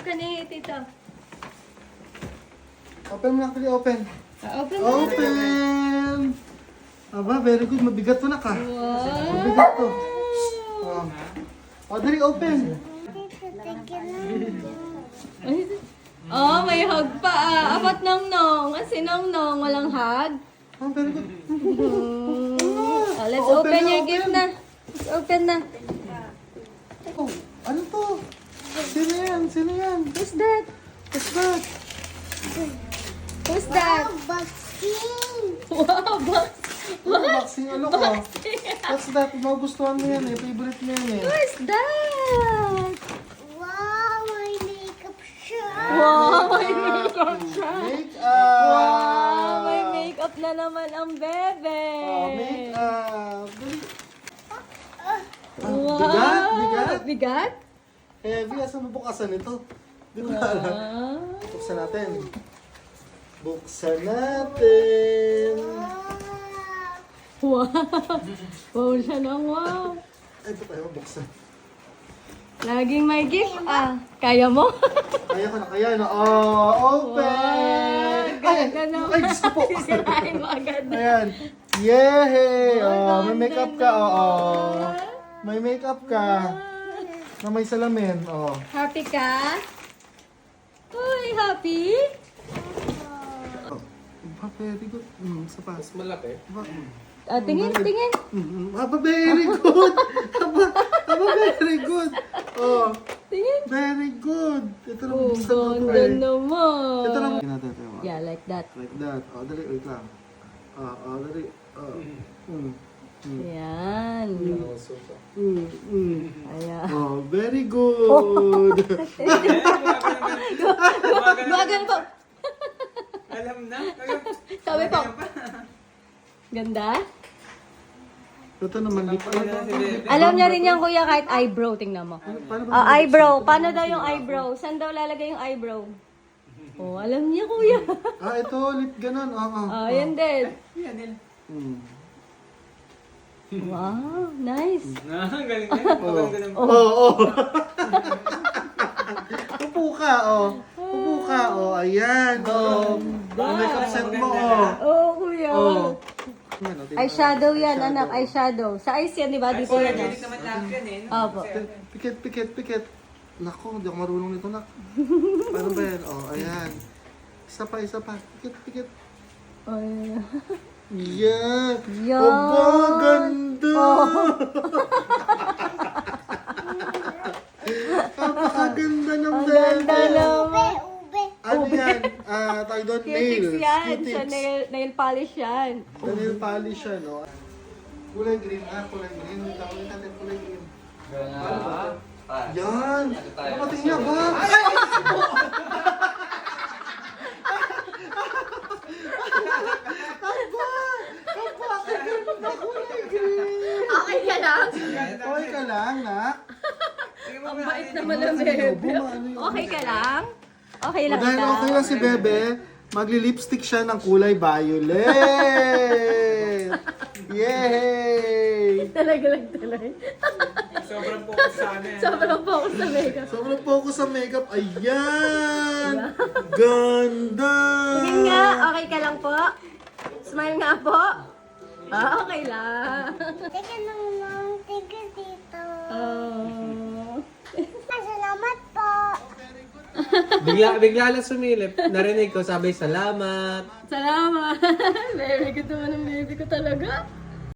ka ni Tito. Open mo na, Kali, open. Open mo na. Open! Aba, very good. Mabigat to na ka. Wow! Mabigat to. Oh. Oh, dali, open. Oh, may hug pa ah. Apat nong-nong. Si nong-nong, walang hug. Oh, very good. Oh, let's Oh, open open na, your open. gift na. Let's open na. Oh, ano to? Sino yan? Sino yan? Who's that? What's that? Who's that? Wow, box. Boxing ano ka? What's that? Magustuhan mo yan eh. Favorite mo yan eh. Who's that? Wow, may makeup siya. Wow, may makeup siya. Make-up! Wow, may makeup na naman ang bebe. Oh, make-up. Dali. Wow. Bigat? Bigat? Bigat? Heavy. Asan mabukasan ito? Di ko na alam. Wow. Buksan natin. Buksan natin. Wow. Wow siya ng wow. Ay, ito tayo buksan. Laging may gift ah. Kaya mo? Kaya ko na kaya na. Oh, open! Ay, ay, Diyos ko po. Sisirain mo agad. Ayan. Yay! Oh, may makeup ka. Oh. May makeup ka. Na may salamin. Oh. Happy ka? Uy, happy? Aba, very good. Sa pa. Mas malaki. Tingin, tingin. Aba, very good. Aba, very good. Oh, Tingin. very good. Ito na Oh, buksan ko to ganda eh. naman. Ito na natin. Yeah, like that. Like that. Oh, dali. Wait lang. Dali. Yan. Ayan. Oh, very good. Bagan po. Alam na. Sabi po. Ganda? Ito naman, lip. Alam niya rin yan, kuya, kahit eyebrow. Tingnan mo. Paano ba? Eyebrow. Paano daw yung eyebrow? Saan daw lalagay yung eyebrow? Oh, alam niya, kuya. Ito, lip ganun. Yan din. Yan nila. Wow, nice. Galing yan. Maganda ng Oo. Upo ka, oh. Upo ka, oh. Ayan, oh. Ang makeup set mo, oh. Oh, kuya. Oh. Eyeshadow yan, anak. Eyeshadow. Sa eyes yan, di ba? Dito yan. Organic naman lahat yan eh. no? Opo. Pikit. Nako, hindi ako marunong nito, nak. Paano ba yan? Oh, ayan. Isa pa. Pikit. Oh, yeah. Yan. Yan. Aba, ganda. Napakaganda ng Ang ganda bebe. naman. Ano yan? Tawag doon, Q-tips nails. yan. Sa Q-tips. nail polish yan. Nail polish yan, no? Kulay green, kulay green. Wait natin, kulay green. Yan! Kapatid niya ba? Ay! Aba, kaganda kulay green. Okay ka lang? Okay ka lang, nak? Ang bait naman ng bebe. Okay ka lang? Okay lang Dahil daw. okay lang si Bebe, magli-lipstick siya ng kulay violet. Yay! Talaga lang tuloy. Sobrang focus sa amin. Sobrang focus sa makeup. Sobrang focus sa makeup. Ayan! Ganda! Tingin nga, okay ka lang po? Smile nga po. Okay lang. Teka naman, teka dito. Oh. Salamat po. Bigla lang sumilip. Narinig ko, sabay salamat. Salamat. Very good naman ang baby ko talaga.